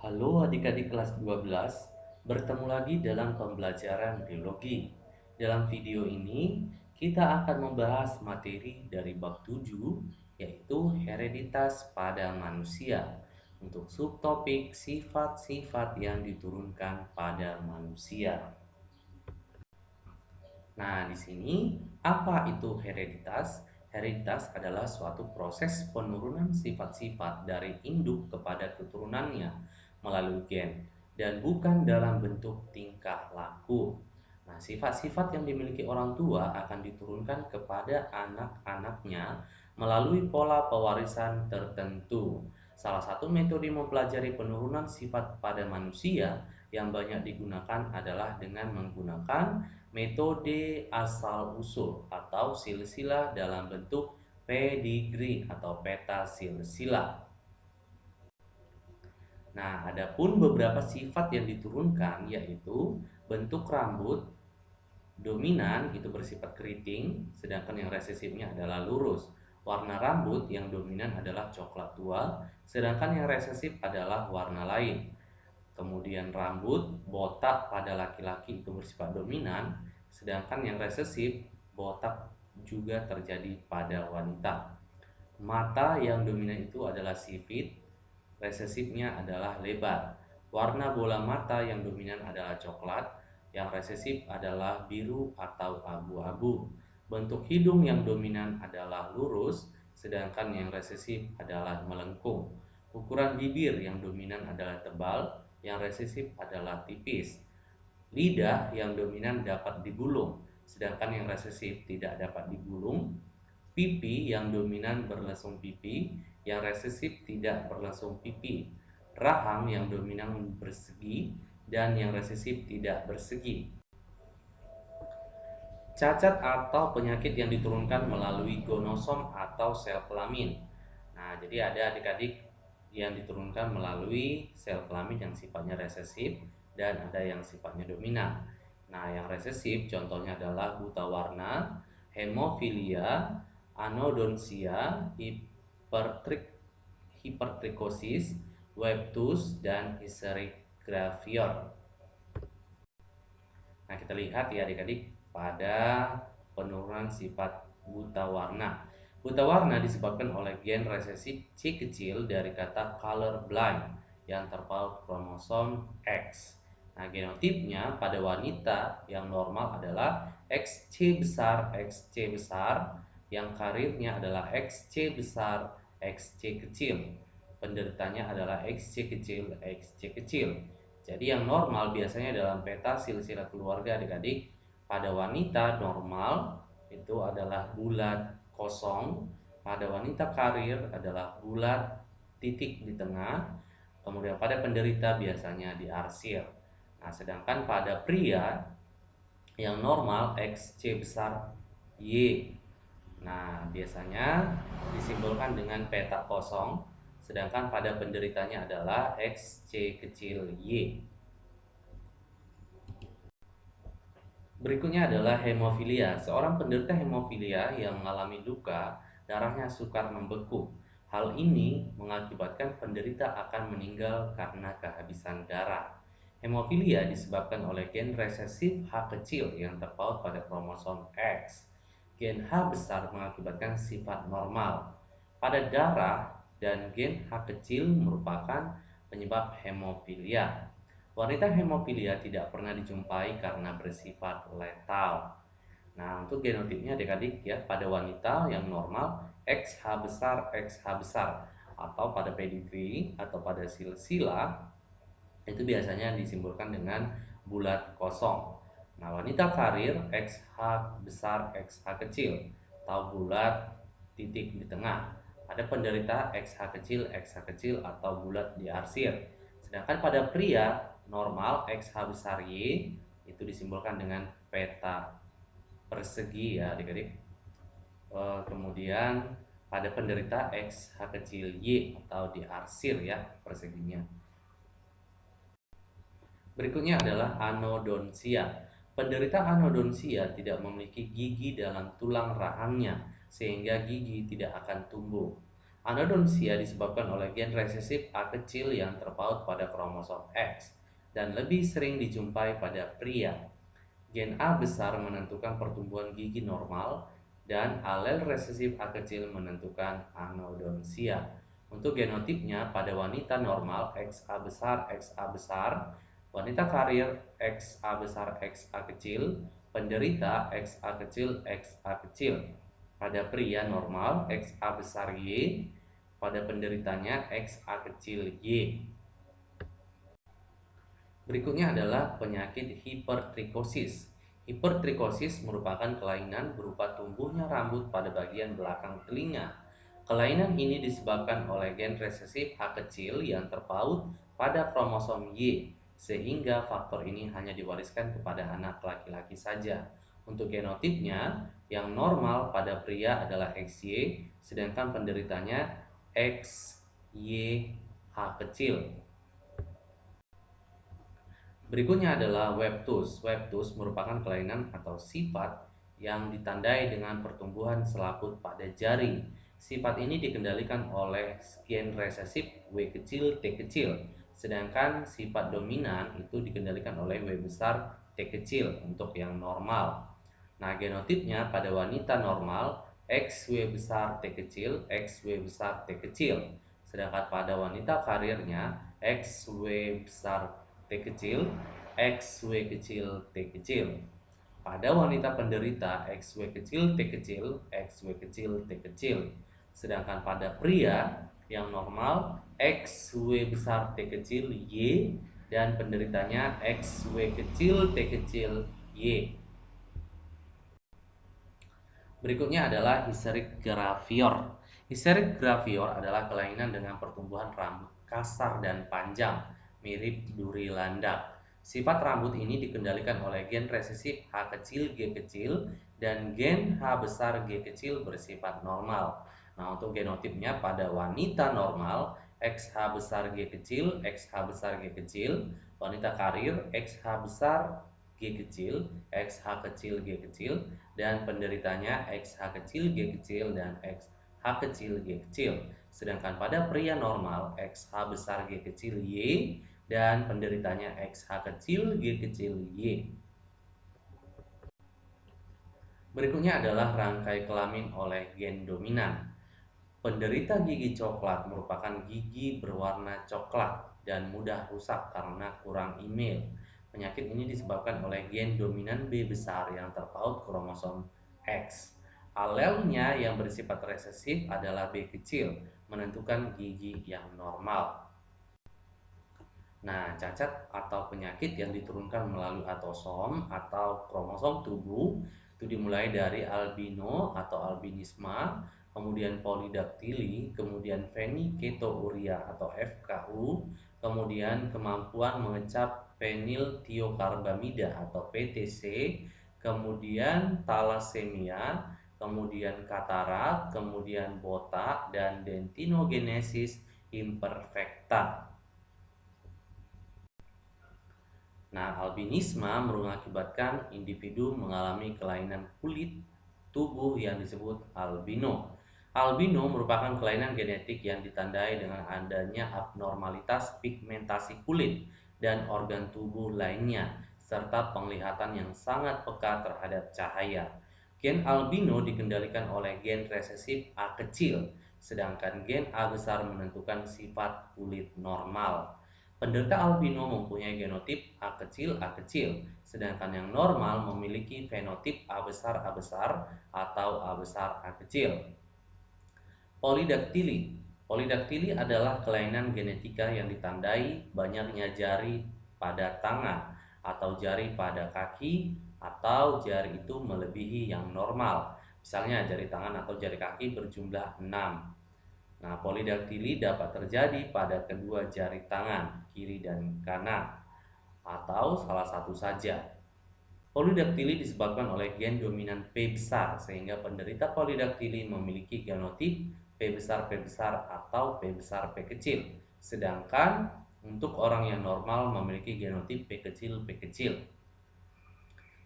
Halo adik-adik kelas 12, bertemu lagi dalam pembelajaran biologi. Dalam video ini, kita akan membahas materi dari bab 7, yaitu hereditas pada manusia. Untuk subtopik sifat-sifat yang diturunkan pada manusia. Nah, di sini apa itu hereditas? Hereditas adalah suatu proses penurunan sifat-sifat dari induk kepada keturunannya melalui gen dan bukan dalam bentuk tingkah laku. Nah, sifat-sifat yang dimiliki orang tua akan diturunkan kepada anak-anaknya melalui pola pewarisan tertentu. Salah satu metode mempelajari penurunan sifat pada manusia yang banyak digunakan adalah dengan menggunakan metode asal-usul atau silsilah dalam bentuk pedigree atau peta silsilah. Nah, adapun beberapa sifat yang diturunkan yaitu bentuk rambut dominan itu bersifat keriting, sedangkan yang resesifnya adalah lurus. Warna rambut yang dominan adalah coklat tua, sedangkan yang resesif adalah warna lain. Kemudian rambut botak pada laki-laki itu bersifat dominan, sedangkan yang resesif botak juga terjadi pada wanita. Mata yang dominan itu adalah sipit, resesifnya adalah lebar. Warna bola mata yang dominan adalah coklat, yang resesif adalah biru atau abu-abu. Bentuk hidung yang dominan adalah lurus, sedangkan yang resesif adalah melengkung. Ukuran bibir yang dominan adalah tebal, yang resesif adalah tipis. Lidah yang dominan dapat digulung, sedangkan yang resesif tidak dapat digulung. Pipi yang dominan berlesung pipi, yang resesif tidak berlesung pipi. Rahang yang dominan bersegi, dan yang resesif tidak bersegi. Cacat atau penyakit yang diturunkan melalui gonosom atau sel kelamin. Nah, jadi ada adik-adik yang diturunkan melalui sel kelamin yang sifatnya resesif dan ada yang sifatnya dominan. Nah, yang resesif contohnya adalah buta warna, hemofilia, anodonsia, hipertrikosis, webtus, dan hysterigravior. Nah, kita lihat ya adik-adik pada penurunan sifat buta warna. Buta warna disebabkan oleh gen resesif C kecil dari kata color blind yang terpaut kromosom X. Nah, genotipnya pada wanita yang normal adalah XC besar, XC besar, yang karirnya adalah XC besar, XC kecil. Penderitanya adalah XC kecil, XC kecil. Jadi yang normal biasanya dalam peta silsilah keluarga adik-adik pada wanita normal itu adalah bulat kosong, pada wanita karir adalah bulat titik di tengah, kemudian pada penderita biasanya diarsir. Nah, sedangkan pada pria yang normal XC besar Y. Nah, biasanya disimbolkan dengan peta kosong, sedangkan pada penderitanya adalah XC kecil Y. Berikutnya adalah hemofilia. Seorang penderita hemofilia yang mengalami luka, darahnya sukar membeku. Hal ini mengakibatkan penderita akan meninggal karena kehabisan darah. Hemofilia disebabkan oleh gen resesif H kecil yang terpaut pada kromosom X. Gen H besar mengakibatkan sifat normal. Pada darah dan gen H kecil merupakan penyebab hemofilia. Wanita hemofilia tidak pernah dijumpai karena bersifat letal. Nah, untuk genotipnya adik-adik ya, pada wanita yang normal XH besar, XH besar, atau pada pedigree atau pada silsilah itu biasanya disimbolkan dengan bulat kosong. Nah, wanita karir XH besar, XH kecil, atau bulat titik di tengah. Ada penderita XH kecil, XH kecil, atau bulat diarsir. Sedangkan pada pria normal XH besar Y itu disimbolkan dengan peta persegi ya adik-adik. Kemudian pada penderita XH kecil Y atau diarsir ya perseginya. Berikutnya adalah anodonsia. Penderita anodonsia tidak memiliki gigi dalam tulang rahangnya sehingga gigi tidak akan tumbuh. Anodontia disebabkan oleh gen resesif A kecil yang terpaut pada kromosom X dan lebih sering dijumpai pada pria. Gen A besar menentukan pertumbuhan gigi normal dan alel resesif A kecil menentukan anodontia. Untuk genotipnya pada wanita normal XA besar, wanita karir XA besar XA kecil, penderita XA kecil XA kecil. Pada pria normal XA besar Y, pada penderitanya XA kecil Y. Berikutnya adalah penyakit hipertrikosis. Hipertrikosis merupakan kelainan berupa tumbuhnya rambut pada bagian belakang telinga. Kelainan ini disebabkan oleh gen resesif A kecil yang terpaut pada kromosom Y, sehingga faktor ini hanya diwariskan kepada anak laki-laki saja. Untuk genotipnya, yang normal pada pria adalah XY, sedangkan penderitanya XYH kecil. Berikutnya adalah webtus. Webtus merupakan kelainan atau sifat yang ditandai dengan pertumbuhan selaput pada jari. Sifat ini dikendalikan oleh gen resesif W kecil T kecil, sedangkan sifat dominan itu dikendalikan oleh W besar T kecil untuk yang normal. Nah, genotipnya pada wanita normal XW besar T kecil, XW besar T kecil. Sedangkan pada wanita karirnya XW besar T kecil, XW kecil, T kecil. Pada wanita penderita XW kecil, T kecil, XW kecil, T kecil. Sedangkan pada pria yang normal XW besar T kecil, Y, dan penderitanya XW kecil, T kecil, Y. Berikutnya adalah histerik gravior. Histerik gravior adalah kelainan dengan pertumbuhan rambut kasar dan panjang, mirip duri landak. Sifat rambut ini dikendalikan oleh gen resesif H kecil G kecil dan gen H besar G kecil bersifat normal. Nah, untuk genotipnya pada wanita normal XH besar G kecil, XH besar G kecil, wanita karir XH besar G kecil, XH kecil G kecil, dan penderitanya XH kecil G kecil dan XH kecil G kecil. Sedangkan pada pria normal XH besar G kecil Y dan penderitanya XH kecil G kecil Y. Berikutnya adalah rangkai kelamin oleh gen dominan. Penderita gigi coklat merupakan gigi berwarna coklat dan mudah rusak karena kurang email. Penyakit ini disebabkan oleh gen dominan B besar yang terpaut kromosom X. Alelnya yang bersifat resesif adalah B kecil, menentukan gigi yang normal. Nah, cacat atau penyakit yang diturunkan melalui autosom atau kromosom tubuh itu dimulai dari albino atau albinisma, kemudian polidaktili, kemudian phenylethyluria atau FKU, kemudian kemampuan mengecap feniltiokarbamida atau PTC, kemudian talasemia, kemudian katarak, kemudian botak, dan dentinogenesis imperfecta. Nah, albinisme mengakibatkan individu mengalami kelainan kulit tubuh yang disebut albino. Albino merupakan kelainan genetik yang ditandai dengan adanya abnormalitas pigmentasi kulit dan organ tubuh lainnya, serta penglihatan yang sangat peka terhadap cahaya. Gen albino dikendalikan oleh gen resesif A kecil, sedangkan gen A besar menentukan sifat kulit normal. Penderita albino mempunyai genotip A kecil, sedangkan yang normal memiliki fenotip A besar atau A besar A kecil. Polidaktili. Polidaktili adalah kelainan genetika yang ditandai banyaknya jari pada tangan atau jari pada kaki atau jari itu melebihi yang normal. Misalnya jari tangan atau jari kaki berjumlah 6. Nah, polidaktili dapat terjadi pada kedua jari tangan, kiri dan kanan, atau salah satu saja. Polidaktili disebabkan oleh gen dominan P besar, sehingga penderita polidaktili memiliki genotip P besar atau P besar P kecil. Sedangkan untuk orang yang normal memiliki genotip P kecil.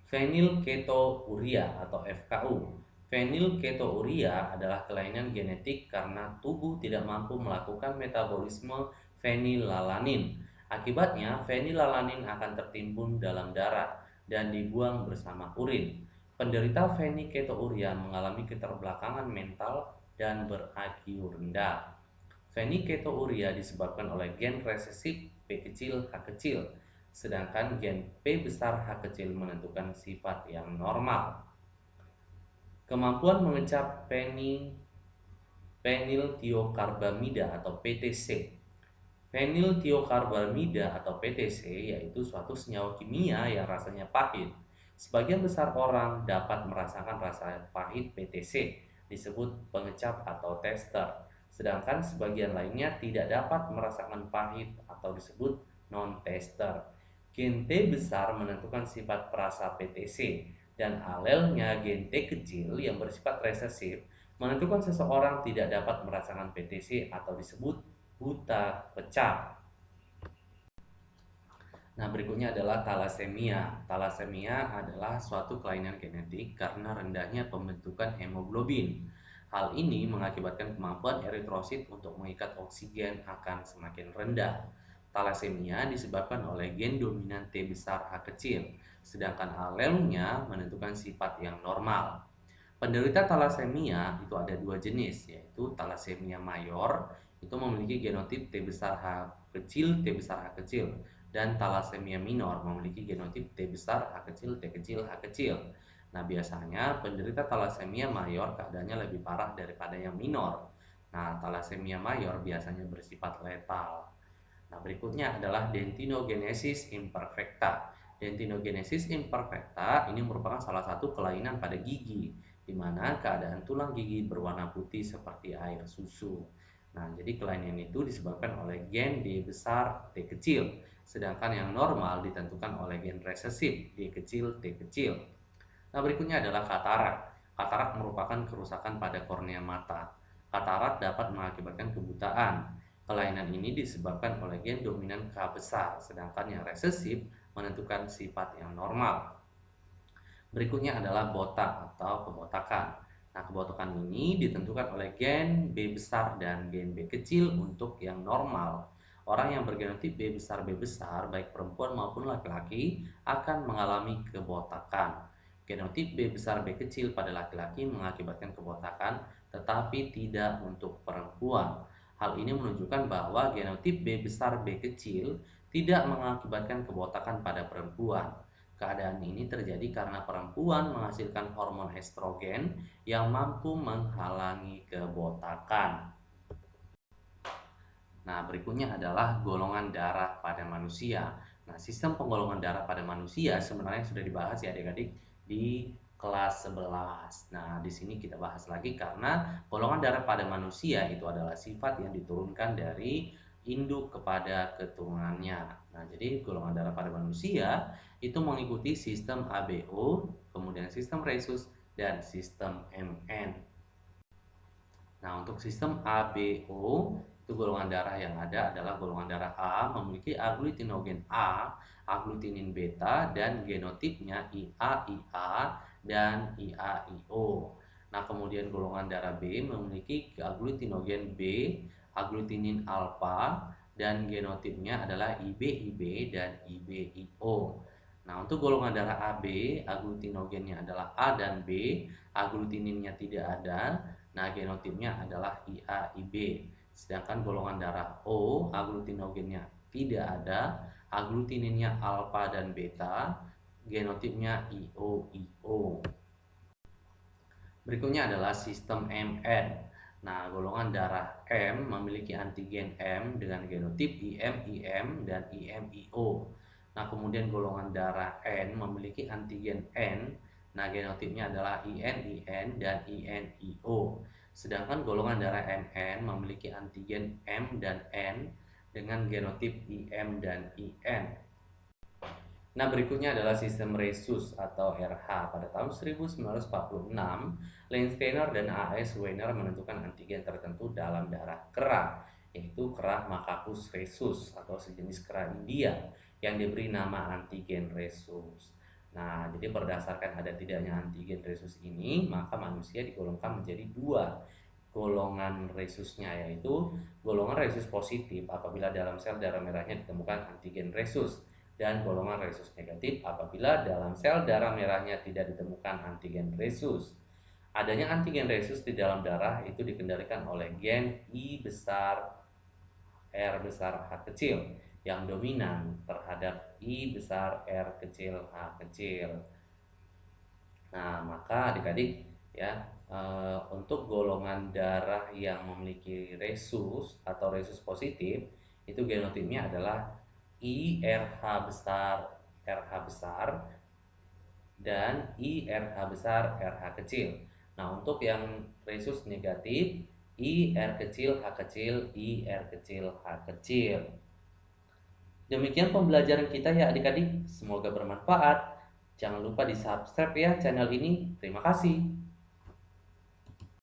Fenilketouria atau FKU. Fenilketouria adalah kelainan genetik karena tubuh tidak mampu melakukan metabolisme fenilalanin. Akibatnya, fenilalanin akan tertimbun dalam darah dan dibuang bersama urin. Penderita fenilketouria mengalami keterbelakangan mental dan ber-IQ rendah. Fenilketouria disebabkan oleh gen resesif P kecil H kecil, sedangkan gen P besar H kecil menentukan sifat yang normal. Kemampuan mengecap peniltiokarbamida atau PTC. Peniltiokarbamida atau PTC yaitu suatu senyawa kimia yang rasanya pahit. Sebagian besar orang dapat merasakan rasa pahit PTC, disebut pengecap atau tester. Sedangkan sebagian lainnya tidak dapat merasakan pahit atau disebut non-tester. Gen T besar menentukan sifat perasa PTC dan alelnya gen T kecil yang bersifat resesif menentukan seseorang tidak dapat merasakan PTC atau disebut buta pecah. Nah, berikutnya adalah talasemia. Talasemia adalah suatu kelainan genetik karena rendahnya pembentukan hemoglobin. Hal ini mengakibatkan kemampuan eritrosit untuk mengikat oksigen akan semakin rendah. Talasemia disebabkan oleh gen dominan T besar H kecil, sedangkan alelnya menentukan sifat yang normal. Penderita talasemia itu ada dua jenis, yaitu talasemia mayor, itu memiliki genotip T besar H kecil, T besar H kecil, dan talasemia minor memiliki genotip T besar H kecil, T kecil, H kecil. Nah, biasanya penderita talasemia mayor keadaannya lebih parah daripada yang minor. Nah, talasemia mayor biasanya bersifat letal. Nah, berikutnya adalah dentinogenesis imperfecta. Dentinogenesis imperfecta ini merupakan salah satu kelainan pada gigi, di mana keadaan tulang gigi berwarna putih seperti air susu. Nah, jadi kelainan itu disebabkan oleh gen D besar T kecil, sedangkan yang normal ditentukan oleh gen resesif D kecil T kecil. Nah, berikutnya adalah katarak. Katarak merupakan kerusakan pada kornea mata. Katarak dapat mengakibatkan kebutaan. Kelainan ini disebabkan oleh gen dominan K besar, sedangkan yang resesif menentukan sifat yang normal. Berikutnya adalah botak atau kebotakan. Nah, kebotakan ini ditentukan oleh gen B besar dan gen B kecil untuk yang normal. Orang yang bergenotip B besar, baik perempuan maupun laki-laki, akan mengalami kebotakan. Genotip B besar B kecil pada laki-laki mengakibatkan kebotakan, tetapi tidak untuk perempuan. Hal ini menunjukkan bahwa genotip B besar B kecil tidak mengakibatkan kebotakan pada perempuan. Keadaan ini terjadi karena perempuan menghasilkan hormon estrogen yang mampu menghalangi kebotakan. Nah, berikutnya adalah golongan darah pada manusia. Nah, sistem penggolongan darah pada manusia sebenarnya sudah dibahas ya adik-adik di kelas 11. Nah, di sini kita bahas lagi karena golongan darah pada manusia itu adalah sifat yang diturunkan dari induk kepada keturunannya. Nah, jadi golongan darah pada manusia itu mengikuti sistem ABO, kemudian sistem Rhesus, dan sistem MN. Nah, untuk sistem ABO, itu golongan darah yang ada adalah golongan darah A memiliki agglutinogen A, agglutinin beta, dan genotipnya IA, IA, dan IAIO. Nah, kemudian golongan darah B memiliki agglutinogen B, agglutinin alpha, dan genotipnya adalah IB, IB, dan IBIO. Nah, untuk golongan darah AB, agglutinogennya adalah A dan B, agglutininnya tidak ada. Nah, genotipnya adalah IA-IB. Sedangkan golongan darah O, agglutinogennya tidak ada, agglutininnya alfa dan beta, genotipnya IO-IO. Berikutnya adalah sistem MN. Nah, golongan darah M memiliki antigen M dengan genotip IM, IM, dan IM, IO. Nah, kemudian golongan darah N memiliki antigen N. Nah, genotipnya adalah IN, IN, dan IN, IO. Sedangkan golongan darah MN memiliki antigen M dan N dengan genotip IM dan IN. Nah, berikutnya adalah sistem Rhesus atau RH. Pada tahun 1946, Landsteiner dan A.S. Weiner menentukan antigen tertentu dalam darah kera, yaitu kera Macacus rhesus atau sejenis kera India yang diberi nama antigen Rhesus. Nah, jadi berdasarkan ada tidaknya antigen resus ini, maka manusia digolongkan menjadi dua golongan resusnya, yaitu golongan resus positif apabila dalam sel darah merahnya ditemukan antigen resus, dan golongan resus negatif apabila dalam sel darah merahnya tidak ditemukan antigen resus. Adanya antigen resus di dalam darah itu dikendalikan oleh gen I besar R besar H kecil yang dominan terhadap I besar R kecil H kecil. Nah, maka adik-adik ya, untuk golongan darah yang memiliki resus atau resus positif itu genotipnya adalah IRH besar RH besar dan IRH besar RH kecil. Nah, untuk yang resus negatif IR kecil H kecil IR kecil H kecil. Demikian pembelajaran kita ya adik-adik, semoga bermanfaat. Jangan lupa di subscribe ya channel ini. Terima kasih.